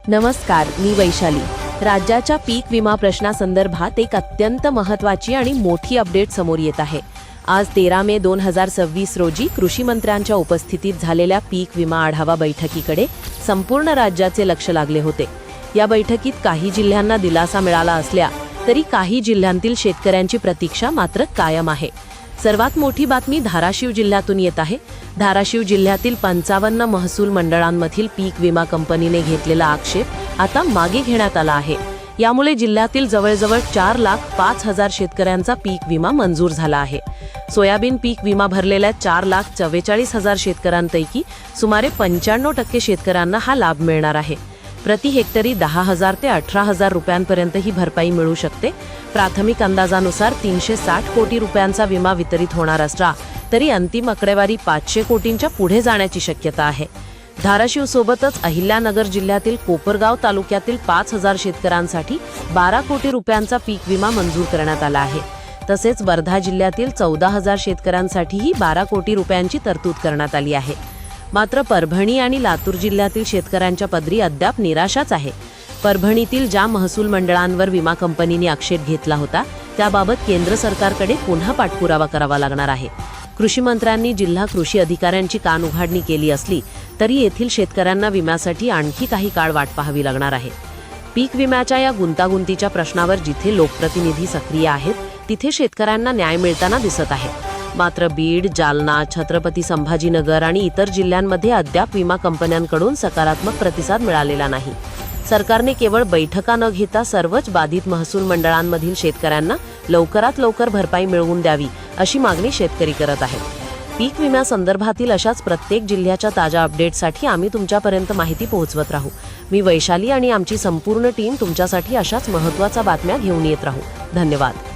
नमस्कार, मी वैशाली। राज्याच्या पीक विमा प्रश्नासंदर्भात एक अत्यंत महत्त्वाची आणि मोठी अपडेट समोर येत आहे। आज 13 मे 2026 रोजी कृषी मंत्र्यांच्या उपस्थितीत झालेल्या पीक विमा आढावा बैठकीकडे संपूर्ण राज्याचे लक्ष लागले होते। या बैठकीत काही जिल्ह्यांना दिलासा मिळाला असल्या तरी काही जिल्ह्यांतील शेतकऱ्यांची प्रतीक्षा मात्र कायम आहे। सर्वात मोठी बातमी धाराशिव जिल्ह्यातून येत आहे। धाराशिव जिल्ह्यातील 55 महसूल मंडळांमधील पीक विमा कंपनीने घेतलेला आक्षेप आता मागे घेण्यात आला आहे। यामुळे जिल्ह्यातील जवळजवळ 4,05,000 शेतकऱ्यांचा पीक विमा मंजूर झाला आहे। सोयाबीन पीक विमा भरलेल्या 4,44,000 शेतकऱ्यांपैकी सुमारे 95% शेतकऱ्यांना हा लाभ मिळणार आहे। प्रति हेक्टरी 10,000 ते 18,000 रुपयांपर्यंत ही भरपाई मिळू शकते। प्राथमिक अंदाजानुसार 360 कोटी रुपयांचा विमा वितरित होणार असला तरी अंतिम आकडेवारी 500 कोटींच्या पुढे जाण्याची शक्यता आहे। धाराशिव सोबतच अहिल्यानगर जिल्ह्यातील कोपरगाव तालुक्यातील 5,000 शेतकऱ्यांसाठी 12 कोटी रुपयांचा पीक विमा मंजूर करण्यात आला आहे। तसेच वर्धा जिल्ह्यातील 14,000 शेतकऱ्यांसाठीही 12 कोटी रुपयांची तरतूद करण्यात आली आहे। मात्र परभणी आणि लातूर जिल्ह्यातील शेतकऱ्यांच्या पदरी अद्याप निराशाच आहे। परभणीतील ज्या महसूल मंडळांवर विमा कंपनीने आक्षेप घेतला होता त्याबाबत केंद्र सरकारकडे पुन्हा पाठपुरावा करावा लागणार आहे। कृषी मंत्र्यांनी जिल्हा कृषी अधिकाऱ्यांची कान उघाडणी केली असली तरी येथील शेतकऱ्यांना विम्यासाठी आणखी काही काळ वाट पाहावी लागणार आहे। पीक विम्याच्या या गुंतागुंतीच्या प्रश्नावर जिथे लोकप्रतिनिधी सक्रिय आहेत तिथे शेतकऱ्यांना न्याय मिळताना दिसत आहे। मात्र बीड, जालना, छत्रपती संभाजीनगर आणि इतर जिल्ह्यांमध्ये अद्याप विमा कंपन्यांकडून सकारात्मक प्रतिसाद मिळालेला नाही। सरकारने केवळ बैठका न घेता सर्वच बाधित महसूल मंडळांमधील शेतकऱ्यांना लवकरात लवकर भरपाई मिळवून द्यावी अशी मागणी शेतकरी करत आहेत। पीक विम्यासंदर्भातील अशाच प्रत्येक जिल्ह्याच्या ताज्या अपडेट्ससाठी आम्ही तुमच्यापर्यंत माहिती पोहोचवत राहू। मी वैशाली आणि आमची संपूर्ण टीम तुमच्यासाठी अशाच महत्त्वाच्या बातम्या घेऊन येत राहू। धन्यवाद।